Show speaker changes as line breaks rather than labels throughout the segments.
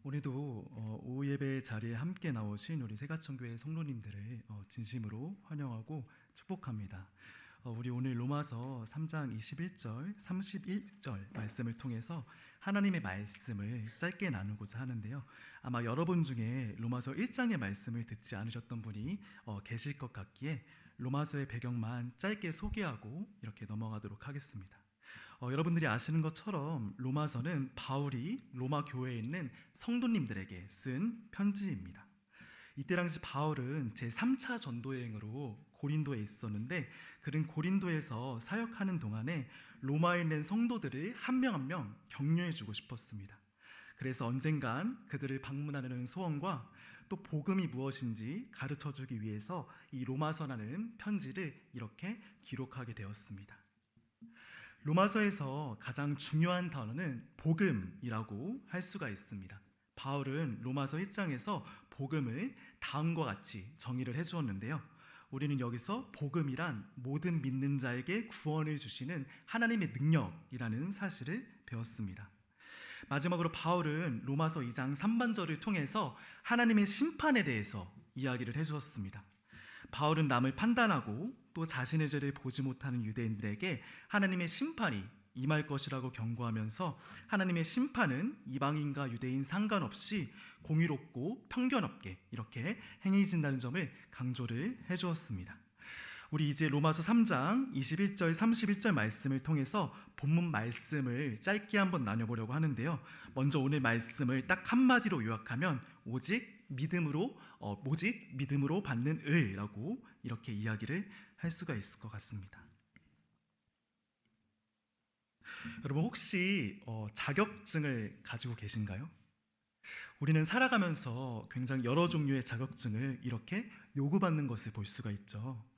오늘도 오후 예배 자리에 함께 나오신 우리 세가천교회 성도님들을 진심으로 환영하고 축복합니다. 우리 오늘 로마서 3장 21절, 31절 말씀을 통해서 하나님의 말씀을 짧게 나누고자 하는데요. 아마 여러분 중에 로마서 1장의 말씀을 듣지 않으셨던 분이 계실 것 같기에 로마서의 배경만 짧게 소개하고 이렇게 넘어가도록 하겠습니다. 여러분들이 아시는 것처럼 로마서는 바울이 로마 교회에 있는 성도님들에게 쓴 편지입니다. 이때 당시 바울은 제3차 전도 여행으로 고린도에 있었는데, 그는 고린도에서 사역하는 동안에 로마에 있는 성도들을 한 명 한 명 격려해 주고 싶었습니다. 그래서 언젠간 그들을 방문하려는 소원과 또 복음이 무엇인지 가르쳐 주기 위해서 이 로마서라는 편지를 이렇게 기록하게 되었습니다. 로마서에서 가장 중요한 단어는 복음이라고 할 수가 있습니다. 바울은 로마서 1장에서 복음을 다음과 같이 정의를 해주었는데요. 우리는 여기서 복음이란 모든 믿는 자에게 구원을 주시는 하나님의 능력이라는 사실을 배웠습니다. 마지막으로 바울은 로마서 2장 3반절을 통해서 하나님의 심판에 대해서 이야기를 해주었습니다. 바울은 남을 판단하고 또 자신의 죄를 보지 못하는 유대인들에게 하나님의 심판이 임할 것이라고 경고하면서 하나님의 심판은 이방인과 유대인 상관없이 공의롭고 편견 없게 이렇게 행해진다는 점을 강조를 해주었습니다. 우리 이제 로마서 3장 21절 31절 말씀을 통해서 본문 말씀을 짧게 한번 나눠보려고 하는데요. 먼저 오늘 말씀을 딱 한마디로 요약하면 오직 믿음으로 받는 의라고 이렇게 이야기를 할 수가 있을 것 같습니다. 여러분 혹시 자격증을 가지고 계신가요? 우리는 살아가면서 굉장히 여러 종류의 자격증을 이렇게 요구받는 것을 볼 수가 있죠.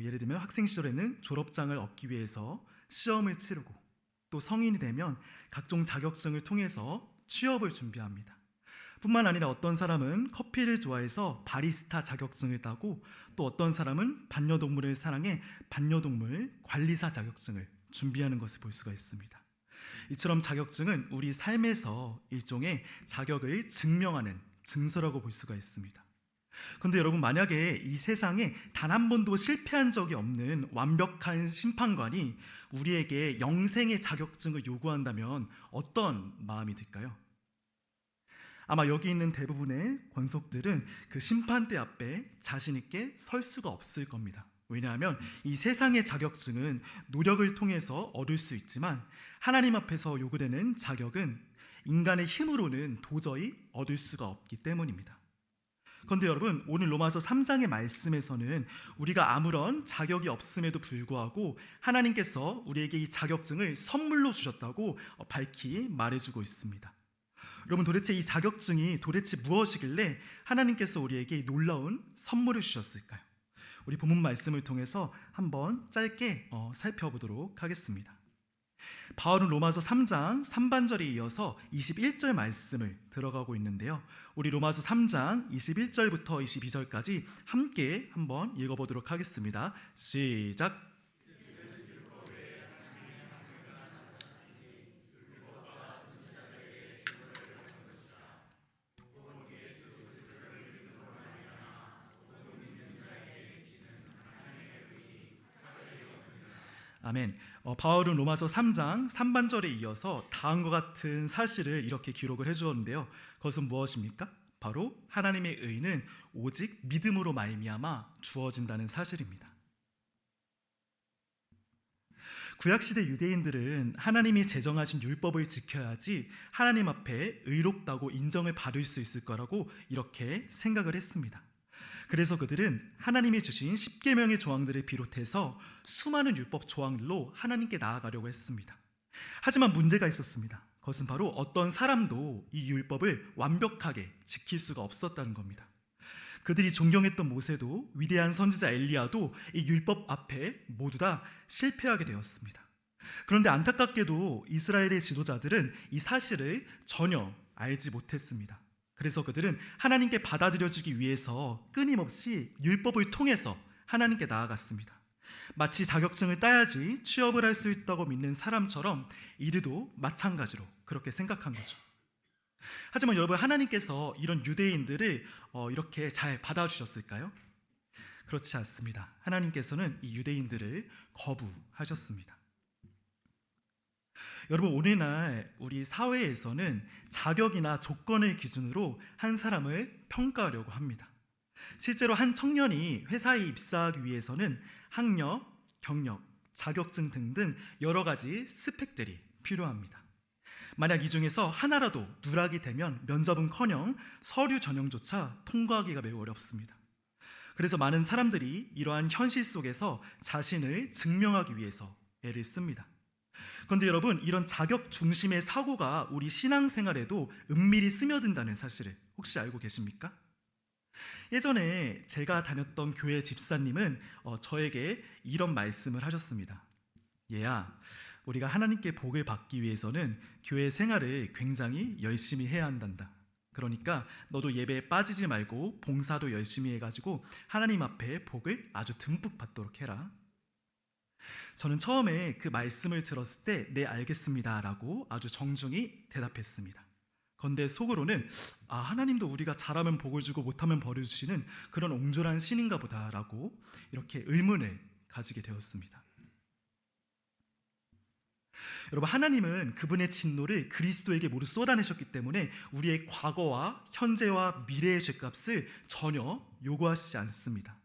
예를 들면 학생 시절에는 졸업장을 얻기 위해서 시험을 치르고, 또 성인이 되면 각종 자격증을 통해서 취업을 준비합니다. 뿐만 아니라 어떤 사람은 커피를 좋아해서 바리스타 자격증을 따고, 또 어떤 사람은 반려동물을 사랑해 반려동물 관리사 자격증을 준비하는 것을 볼 수가 있습니다. 이처럼 자격증은 우리 삶에서 일종의 자격을 증명하는 증서라고 볼 수가 있습니다. 그런데 여러분, 만약에 이 세상에 단 한 번도 실패한 적이 없는 완벽한 심판관이 우리에게 영생의 자격증을 요구한다면 어떤 마음이 들까요? 아마 여기 있는 대부분의 권속들은 그 심판대 앞에 자신 있게 설 수가 없을 겁니다. 왜냐하면 이 세상의 자격증은 노력을 통해서 얻을 수 있지만 하나님 앞에서 요구되는 자격은 인간의 힘으로는 도저히 얻을 수가 없기 때문입니다. 그런데 여러분, 오늘 로마서 3장의 말씀에서는 우리가 아무런 자격이 없음에도 불구하고 하나님께서 우리에게 이 자격증을 선물로 주셨다고 밝히 말해주고 있습니다. 여러분, 도대체 이 자격증이 도대체 무엇이길래 하나님께서 우리에게 이 놀라운 선물을 주셨을까요? 우리 본문 말씀을 통해서 한번 짧게 살펴보도록 하겠습니다. 바울은 로마서 3장 3반절에 이어서 21절 말씀을 들어가고 있는데요. 우리 로마서 3장 21절부터 22절까지 함께 한번 읽어보도록 하겠습니다. 시작! 아멘. 바울은 로마서 3장 3반절에 이어서 다음과 같은 사실을 이렇게 기록을 해주었는데요. 그것은 무엇입니까? 바로 하나님의 의는 오직 믿음으로 말미암아 주어진다는 사실입니다. 구약시대 유대인들은 하나님이 제정하신 율법을 지켜야지 하나님 앞에 의롭다고 인정을 받을 수 있을 거라고 이렇게 생각을 했습니다. 그래서 그들은 하나님이 주신 10계명의 조항들을 비롯해서 수많은 율법 조항들로 하나님께 나아가려고 했습니다. 하지만 문제가 있었습니다. 그것은 바로 어떤 사람도 이 율법을 완벽하게 지킬 수가 없었다는 겁니다. 그들이 존경했던 모세도 위대한 선지자 엘리야도 이 율법 앞에 모두 다 실패하게 되었습니다. 그런데 안타깝게도 이스라엘의 지도자들은 이 사실을 전혀 알지 못했습니다. 그래서 그들은 하나님께 받아들여지기 위해서 끊임없이 율법을 통해서 하나님께 나아갔습니다. 마치 자격증을 따야지 취업을 할 수 있다고 믿는 사람처럼 이들도 마찬가지로 그렇게 생각한 거죠. 하지만 여러분, 하나님께서 이런 유대인들을 이렇게 잘 받아주셨을까요? 그렇지 않습니다. 하나님께서는 이 유대인들을 거부하셨습니다. 여러분, 오늘날 우리 사회에서는 자격이나 조건을 기준으로 한 사람을 평가하려고 합니다. 실제로 한 청년이 회사에 입사하기 위해서는 학력, 경력, 자격증 등등 여러 가지 스펙들이 필요합니다. 만약 이 중에서 하나라도 누락이 되면 면접은커녕 서류 전형조차 통과하기가 매우 어렵습니다. 그래서 많은 사람들이 이러한 현실 속에서 자신을 증명하기 위해서 애를 씁니다. 그런데 여러분, 이런 자격 중심의 사고가 우리 신앙생활에도 은밀히 스며든다는 사실을 혹시 알고 계십니까? 예전에 제가 다녔던 교회 집사님은 저에게 이런 말씀을 하셨습니다. 얘야, 우리가 하나님께 복을 받기 위해서는 교회 생활을 굉장히 열심히 해야 한단다. 그러니까 너도 예배에 빠지지 말고 봉사도 열심히 해가지고 하나님 앞에 복을 아주 듬뿍 받도록 해라. 저는 처음에 그 말씀을 들었을 때 네, 알겠습니다 라고 아주 정중히 대답했습니다. 그런데 속으로는 하나님도 우리가 잘하면 복을 주고 못하면 벌을 주시는 그런 옹졸한 신인가 보다라고 이렇게 의문을 가지게 되었습니다. 여러분, 하나님은 그분의 진노를 그리스도에게 모두 쏟아내셨기 때문에 우리의 과거와 현재와 미래의 죄값을 전혀 요구하시지 않습니다.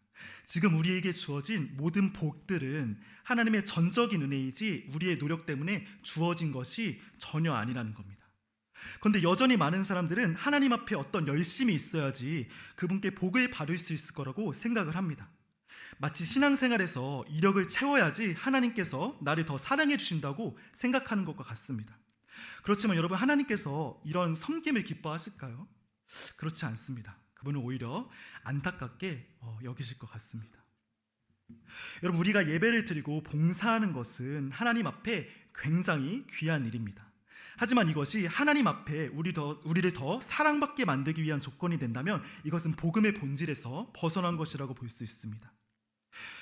지금 우리에게 주어진 모든 복들은 하나님의 전적인 은혜이지 우리의 노력 때문에 주어진 것이 전혀 아니라는 겁니다. 그런데 여전히 많은 사람들은 하나님 앞에 어떤 열심이 있어야지 그분께 복을 받을 수 있을 거라고 생각을 합니다. 마치 신앙생활에서 이력을 채워야지 하나님께서 나를 더 사랑해 주신다고 생각하는 것과 같습니다. 그렇지만 여러분, 하나님께서 이런 섬김을 기뻐하실까요? 그렇지 않습니다. 그분은 오히려 안타깝게 여기실 것 같습니다. 여러분, 우리가 예배를 드리고 봉사하는 것은 하나님 앞에 굉장히 귀한 일입니다. 하지만 이것이 하나님 앞에 우리를 더 사랑받게 만들기 위한 조건이 된다면 이것은 복음의 본질에서 벗어난 것이라고 볼 수 있습니다.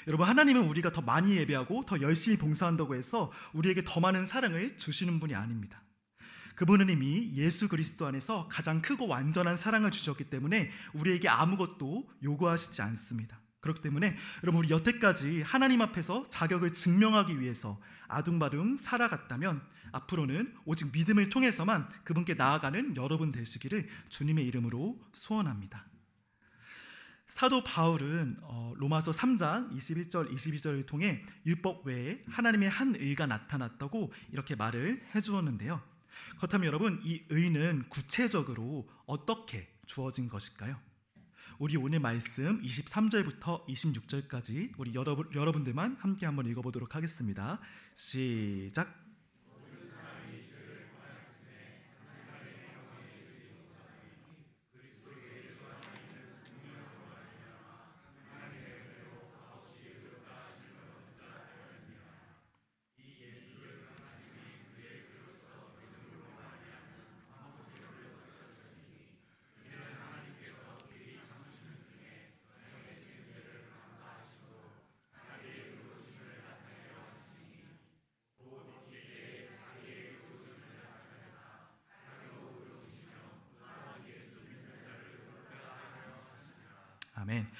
여러분, 하나님은 우리가 더 많이 예배하고 더 열심히 봉사한다고 해서 우리에게 더 많은 사랑을 주시는 분이 아닙니다. 그분은 이미 예수 그리스도 안에서 가장 크고 완전한 사랑을 주셨기 때문에 우리에게 아무것도 요구하시지 않습니다. 그렇기 때문에 여러분, 우리 여태까지 하나님 앞에서 자격을 증명하기 위해서 아둥바둥 살아갔다면 앞으로는 오직 믿음을 통해서만 그분께 나아가는 여러분 되시기를 주님의 이름으로 소원합니다. 사도 바울은 로마서 3장 21절 22절을 통해 율법 외에 하나님의 한 의가 나타났다고 이렇게 말을 해주었는데요. 그렇다면 여러분, 이 의는 구체적으로 어떻게 주어진 것일까요? 우리 오늘 말씀 23절부터 26절까지 우리 여러분들만 함께 한번 읽어보도록 하겠습니다. 시작. 아멘.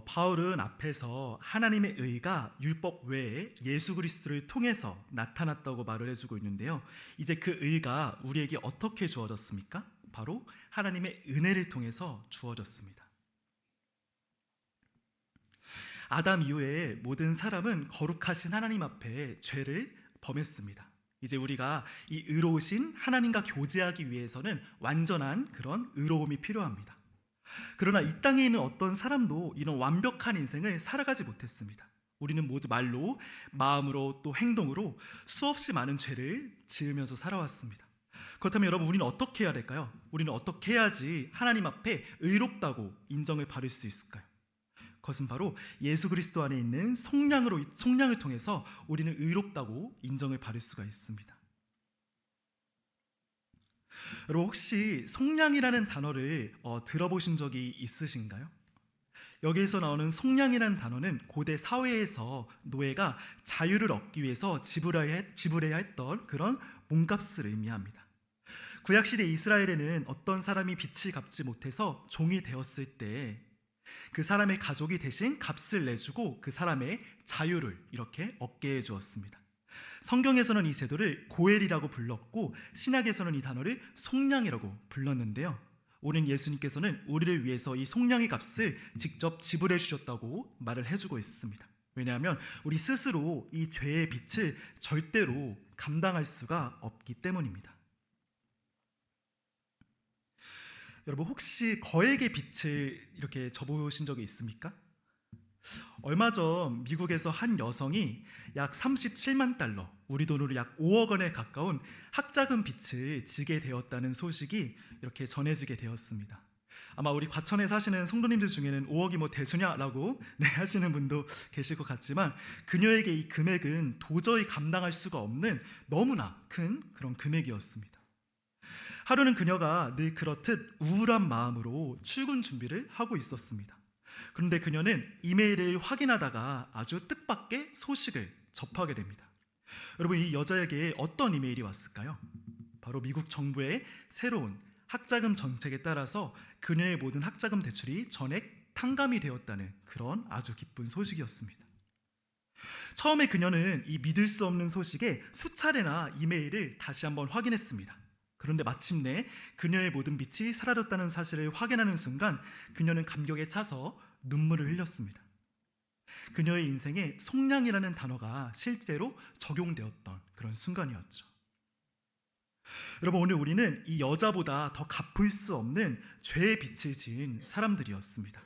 바울은 앞에서 하나님의 의가 율법 외에 예수 그리스도를 통해서 나타났다고 말을 해주고 있는데요. 이제 그 의가 우리에게 어떻게 주어졌습니까? 바로 하나님의 은혜를 통해서 주어졌습니다. 아담 이후에 모든 사람은 거룩하신 하나님 앞에 죄를 범했습니다. 이제 우리가 이 의로우신 하나님과 교제하기 위해서는 완전한 그런 의로움이 필요합니다. 그러나 이 땅에 있는 어떤 사람도 이런 완벽한 인생을 살아가지 못했습니다. 우리는 모두 말로, 마음으로, 또 행동으로 수없이 많은 죄를 지으면서 살아왔습니다. 그렇다면 여러분, 우리는 어떻게 해야 될까요? 우리는 어떻게 해야지 하나님 앞에 의롭다고 인정을 받을 수 있을까요? 그것은 바로 예수 그리스도 안에 있는 속량을 통해서 우리는 의롭다고 인정을 받을 수가 있습니다. 여러분, 혹시 속량이라는 단어를 들어보신 적이 있으신가요? 여기에서 나오는 속량이라는 단어는 고대 사회에서 노예가 자유를 얻기 위해서 지불해야 했던 그런 몸값을 의미합니다. 구약시대 이스라엘에는 어떤 사람이 빚을 갚지 못해서 종이 되었을 때 그 사람의 가족이 대신 값을 내주고 그 사람의 자유를 이렇게 얻게 해주었습니다. 성경에서는 이 제도를 고엘이라고 불렀고 신약에서는 이 단어를 속량이라고 불렀는데요. 오늘 예수님께서는 우리를 위해서 이 속량의 값을 직접 지불해 주셨다고 말을 해주고 있습니다. 왜냐하면 우리 스스로 이 죄의 빚을 절대로 감당할 수가 없기 때문입니다. 여러분 혹시 거액의 빚을 이렇게 져보신 적이 있습니까? 얼마 전 미국에서 한 여성이 약 37만 달러, 우리 돈으로 약 5억 원에 가까운 학자금 빚을 지게 되었다는 소식이 이렇게 전해지게 되었습니다. 아마 우리 과천에 사시는 성도님들 중에는 5억이 뭐 대수냐라고 하시는 분도 계실 것 같지만 그녀에게 이 금액은 도저히 감당할 수가 없는 너무나 큰 그런 금액이었습니다. 하루는 그녀가 늘 그렇듯 우울한 마음으로 출근 준비를 하고 있었습니다. 그런데 그녀는 이메일을 확인하다가 아주 뜻밖의 소식을 접하게 됩니다. 여러분 이 여자에게 어떤 이메일이 왔을까요? 바로 미국 정부의 새로운 학자금 정책에 따라서 그녀의 모든 학자금 대출이 전액 탕감이 되었다는 그런 아주 기쁜 소식이었습니다. 처음에 그녀는 이 믿을 수 없는 소식에 수차례나 이메일을 다시 한번 확인했습니다. 그런데 마침내 그녀의 모든 빚이 사라졌다는 사실을 확인하는 순간 그녀는 감격에 차서 눈물을 흘렸습니다. 그녀의 인생에 속량이라는 단어가 실제로 적용되었던 그런 순간이었죠. 여러분 오늘 우리는 이 여자보다 더 갚을 수 없는 죄의 빚을 지은 사람들이었습니다.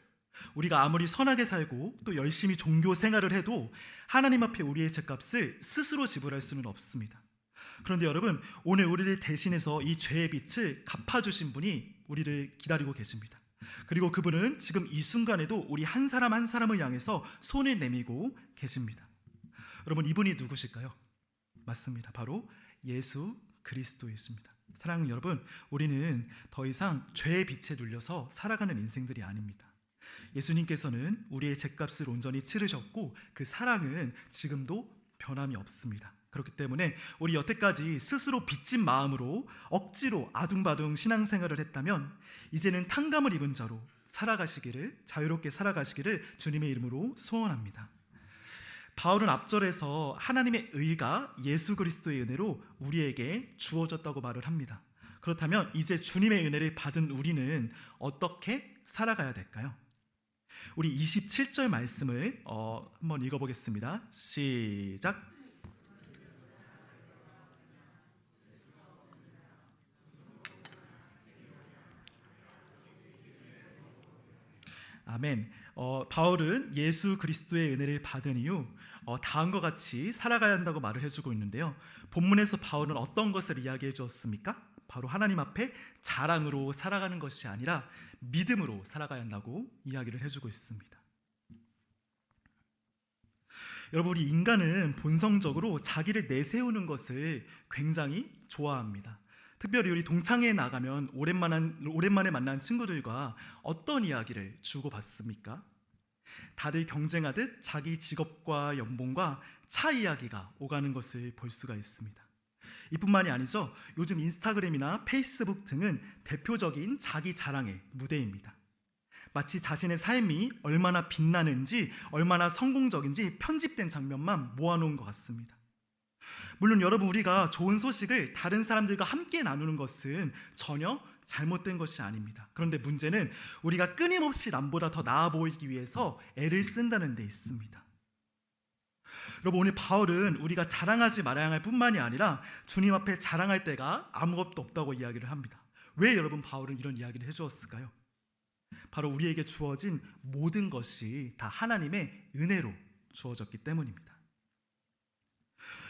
우리가 아무리 선하게 살고 또 열심히 종교 생활을 해도 하나님 앞에 우리의 죄값을 스스로 지불할 수는 없습니다. 그런데 여러분 오늘 우리를 대신해서 이 죄의 빚을 갚아주신 분이 우리를 기다리고 계십니다. 그리고 그분은 지금 이 순간에도 우리 한 사람 한 사람을 향해서 손을 내밀고 계십니다. 여러분 이분이 누구실까요? 맞습니다. 바로 예수 그리스도이십니다. 사랑하는 여러분, 우리는 더 이상 죄의 빚에 눌려서 살아가는 인생들이 아닙니다. 예수님께서는 우리의 죄값을 온전히 치르셨고 그 사랑은 지금도 변함이 없습니다. 그렇기 때문에 우리 여태까지 스스로 빚진 마음으로 억지로 아둥바둥 신앙생활을 했다면 이제는 탕감을 입은 자로 살아가시기를, 자유롭게 살아가시기를 주님의 이름으로 소원합니다. 바울은 앞절에서 하나님의 의가 예수 그리스도의 은혜로 우리에게 주어졌다고 말을 합니다. 그렇다면 이제 주님의 은혜를 받은 우리는 어떻게 살아가야 될까요? 우리 27절 말씀을 한번 읽어보겠습니다. 시작. 아멘. 바울은 예수 그리스도의 은혜를 받은 이후 다음과 같이 살아가야 한다고 말을 해주고 있는데요. 본문에서 바울은 어떤 것을 이야기해 주었습니까? 바로 하나님 앞에 자랑으로 살아가는 것이 아니라 믿음으로 살아가야 한다고 이야기를 해주고 있습니다. 여러분, 우리 인간은 본성적으로 자기를 내세우는 것을 굉장히 좋아합니다. 특별히 우리 동창회에 나가면 오랜만에 만난 친구들과 어떤 이야기를 주고받습니까? 다들 경쟁하듯 자기 직업과 연봉과 차 이야기가 오가는 것을 볼 수가 있습니다. 이뿐만이 아니죠. 요즘 인스타그램이나 페이스북 등은 대표적인 자기 자랑의 무대입니다. 마치 자신의 삶이 얼마나 빛나는지, 얼마나 성공적인지 편집된 장면만 모아놓은 것 같습니다. 물론 여러분, 우리가 좋은 소식을 다른 사람들과 함께 나누는 것은 전혀 잘못된 것이 아닙니다. 그런데 문제는 우리가 끊임없이 남보다 더 나아 보이기 위해서 애를 쓴다는 데 있습니다. 여러분, 오늘 바울은 우리가 자랑하지 말아야 할 뿐만이 아니라 주님 앞에 자랑할 때가 아무것도 없다고 이야기를 합니다. 왜 여러분 바울은 이런 이야기를 해주었을까요? 바로 우리에게 주어진 모든 것이 다 하나님의 은혜로 주어졌기 때문입니다.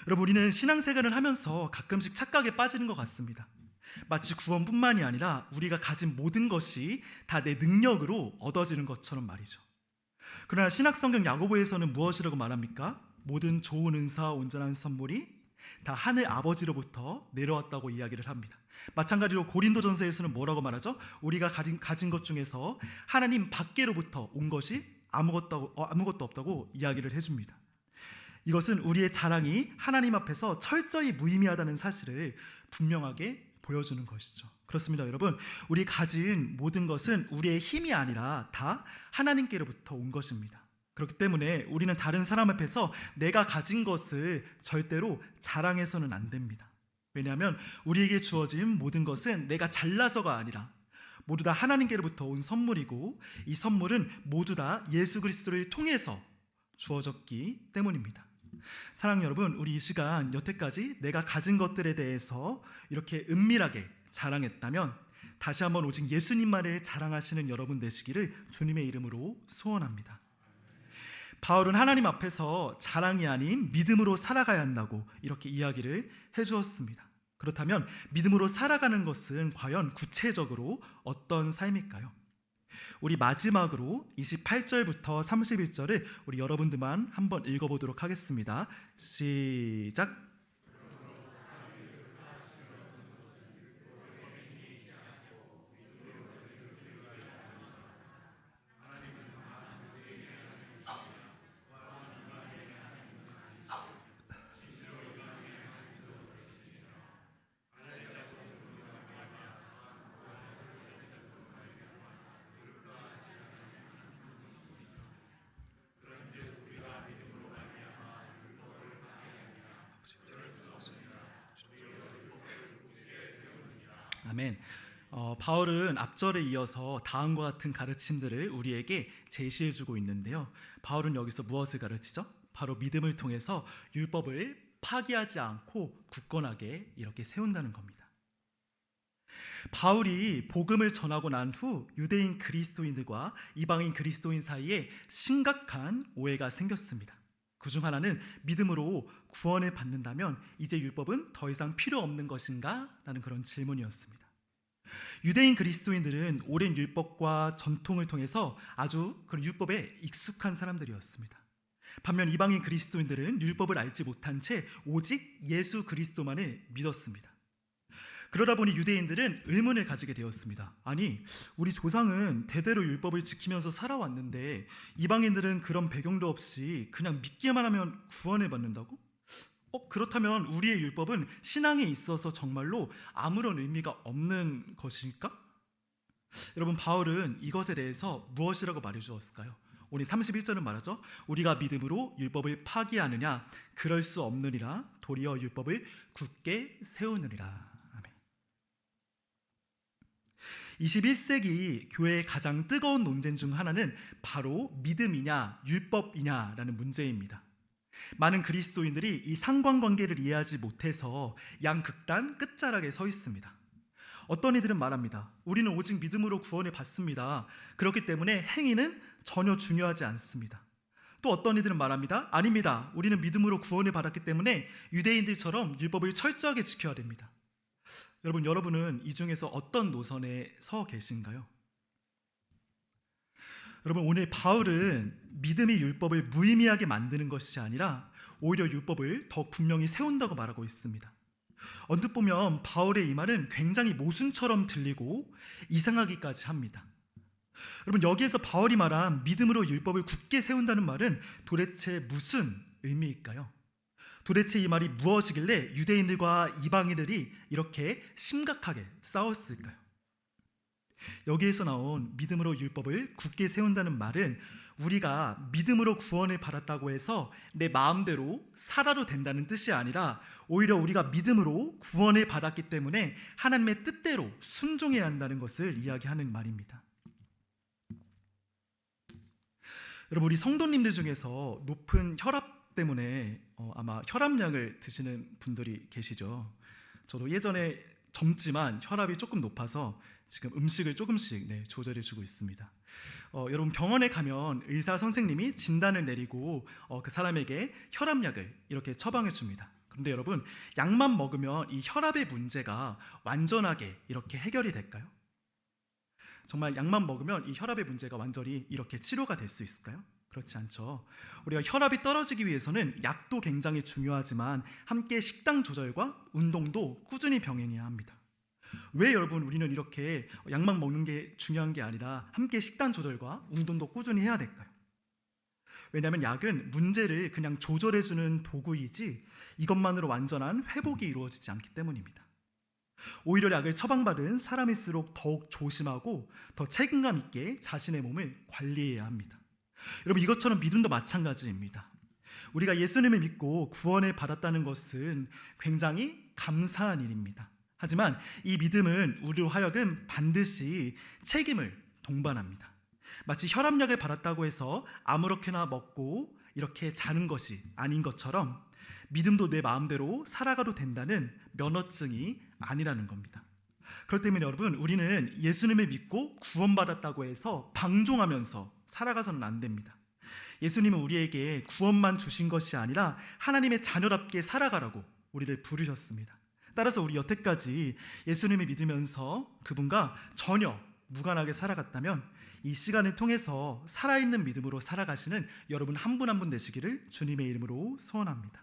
여러분, 우리는 신앙생활을 하면서 가끔씩 착각에 빠지는 것 같습니다. 마치 구원뿐만이 아니라 우리가 가진 모든 것이 다 내 능력으로 얻어지는 것처럼 말이죠. 그러나 신약성경 야고보에서는 무엇이라고 말합니까? 모든 좋은 은사와 온전한 선물이 다 하늘 아버지로부터 내려왔다고 이야기를 합니다. 마찬가지로 고린도전서에서는 뭐라고 말하죠? 우리가 가진 것 중에서 하나님 밖에로부터 온 것이 아무것도 없다고 이야기를 해줍니다. 이것은 우리의 자랑이 하나님 앞에서 철저히 무의미하다는 사실을 분명하게 보여주는 것이죠. 그렇습니다, 여러분. 우리 가진 모든 것은 우리의 힘이 아니라 다 하나님께로부터 온 것입니다. 그렇기 때문에 우리는 다른 사람 앞에서 내가 가진 것을 절대로 자랑해서는 안 됩니다. 왜냐하면 우리에게 주어진 모든 것은 내가 잘나서가 아니라 모두 다 하나님께로부터 온 선물이고, 이 선물은 모두 다 예수 그리스도를 통해서 주어졌기 때문입니다. 사랑하는 여러분, 우리 이 시간 여태까지 내가 가진 것들에 대해서 이렇게 은밀하게 자랑했다면 다시 한번 오직 예수님만을 자랑하시는 여러분 되시기를 주님의 이름으로 소원합니다. 바울은 하나님 앞에서 자랑이 아닌 믿음으로 살아가야 한다고 이렇게 이야기를 해주었습니다. 그렇다면 믿음으로 살아가는 것은 과연 구체적으로 어떤 삶일까요? 우리 마지막으로 28절부터 31절을 우리 여러분들만 한번 읽어보도록 하겠습니다. 시작. 아멘. 바울은 앞절에 이어서 다음과 같은 가르침들을 우리에게 제시해주고 있는데요. 바울은 여기서 무엇을 가르치죠? 바로 믿음을 통해서 율법을 파기하지 않고 굳건하게 이렇게 세운다는 겁니다. 바울이 복음을 전하고 난 후 유대인 그리스도인들과 이방인 그리스도인 사이에 심각한 오해가 생겼습니다. 그중 하나는 믿음으로 구원을 받는다면 이제 율법은 더 이상 필요 없는 것인가? 라는 그런 질문이었습니다. 유대인 그리스도인들은 오랜 율법과 전통을 통해서 아주 그런 율법에 익숙한 사람들이었습니다. 반면 이방인 그리스도인들은 율법을 알지 못한 채 오직 예수 그리스도만을 믿었습니다. 그러다 보니 유대인들은 의문을 가지게 되었습니다. 아니, 우리 조상은 대대로 율법을 지키면서 살아왔는데 이방인들은 그런 배경도 없이 그냥 믿기만 하면 구원을 받는다고? 그렇다면 우리의 율법은 신앙에 있어서 정말로 아무런 의미가 없는 것일까? 여러분, 바울은 이것에 대해서 무엇이라고 말해주었을까요? 오늘 31절은 말하죠. 우리가 믿음으로 율법을 파기하느냐? 그럴 수 없느니라. 도리어 율법을 굳게 세우느니라. 21세기 교회의 가장 뜨거운 논쟁 중 하나는 바로 믿음이냐 율법이냐라는 문제입니다. 많은 그리스도인들이 이 상관관계를 이해하지 못해서 양극단 끝자락에 서 있습니다. 어떤 이들은 말합니다. 우리는 오직 믿음으로 구원을 받습니다. 그렇기 때문에 행위는 전혀 중요하지 않습니다. 또 어떤 이들은 말합니다. 아닙니다. 우리는 믿음으로 구원을 받았기 때문에 유대인들처럼 율법을 철저하게 지켜야 됩니다. 여러분은 이 중에서 어떤 노선에 서 계신가요? 여러분, 오늘 바울은 믿음이 율법을 무의미하게 만드는 것이 아니라 오히려 율법을 더 분명히 세운다고 말하고 있습니다. 언뜻 보면 바울의 이 말은 굉장히 모순처럼 들리고 이상하기까지 합니다. 여러분, 여기에서 바울이 말한 믿음으로 율법을 굳게 세운다는 말은 도대체 무슨 의미일까요? 도대체 이 말이 무엇이길래 유대인들과 이방인들이 이렇게 심각하게 싸웠을까요? 여기에서 나온 믿음으로 율법을 굳게 세운다는 말은 우리가 믿음으로 구원을 받았다고 해서 내 마음대로 살아도 된다는 뜻이 아니라 오히려 우리가 믿음으로 구원을 받았기 때문에 하나님의 뜻대로 순종해야 한다는 것을 이야기하는 말입니다. 여러분, 우리 성도님들 중에서 높은 혈압 때문에 아마 혈압약을 드시는 분들이 계시죠. 저도 예전에 젊지만 혈압이 조금 높아서 지금 음식을 조금씩 조절해 주고 있습니다. 여러분, 병원에 가면 의사 선생님이 진단을 내리고 그 사람에게 혈압약을 이렇게 처방해 줍니다. 그런데 여러분, 약만 먹으면 이 혈압의 문제가 완전하게 이렇게 해결이 될까요? 정말 약만 먹으면 이 혈압의 문제가 완전히 이렇게 치료가 될 수 있을까요? 그렇지 않죠. 우리가 혈압이 떨어지기 위해서는 약도 굉장히 중요하지만 함께 식단 조절과 운동도 꾸준히 병행해야 합니다. 왜 여러분 우리는 이렇게 약만 먹는 게 중요한 게 아니라 함께 식단 조절과 운동도 꾸준히 해야 될까요? 왜냐하면 약은 문제를 그냥 조절해주는 도구이지 이것만으로 완전한 회복이 이루어지지 않기 때문입니다. 오히려 약을 처방받은 사람일수록 더욱 조심하고 더 책임감 있게 자신의 몸을 관리해야 합니다. 여러분, 이것처럼 믿음도 마찬가지입니다. 우리가 예수님을 믿고 구원을 받았다는 것은 굉장히 감사한 일입니다. 하지만 이 믿음은 우리로 하여금 반드시 책임을 동반합니다. 마치 혈압약을 받았다고 해서 아무렇게나 먹고 이렇게 자는 것이 아닌 것처럼 믿음도 내 마음대로 살아가도 된다는 면허증이 아니라는 겁니다. 그렇기 때문에 여러분, 우리는 예수님을 믿고 구원받았다고 해서 방종하면서 살아가서는 안 됩니다. 예수님은 우리에게 구원만 주신 것이 아니라 하나님의 자녀답게 살아가라고 우리를 부르셨습니다. 따라서 우리 여태까지 예수님을 믿으면서 그분과 전혀 무관하게 살아갔다면 이 시간을 통해서 살아있는 믿음으로 살아가시는 여러분 한 분 한 분 되시기를 주님의 이름으로 소원합니다.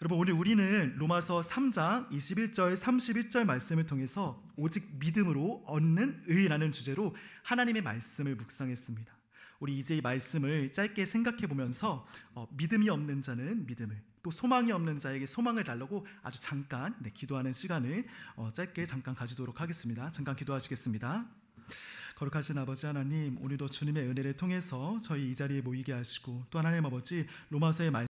여러분, 오늘 우리는 로마서 3장 21절 31절 말씀을 통해서 오직 믿음으로 얻는 의라는 주제로 하나님의 말씀을 묵상했습니다. 우리 이제 이 말씀을 짧게 생각해 보면서 믿음이 없는 자는 믿음을, 또 소망이 없는 자에게 소망을 달라고 아주 잠깐 기도하는 시간을 짧게 잠깐 가지도록 하겠습니다. 잠깐 기도하시겠습니다. 거룩하신 아버지 하나님, 오늘도 주님의 은혜를 통해서 저희 이 자리에 모이게 하시고 또 하나님 아버지 로마서의 말씀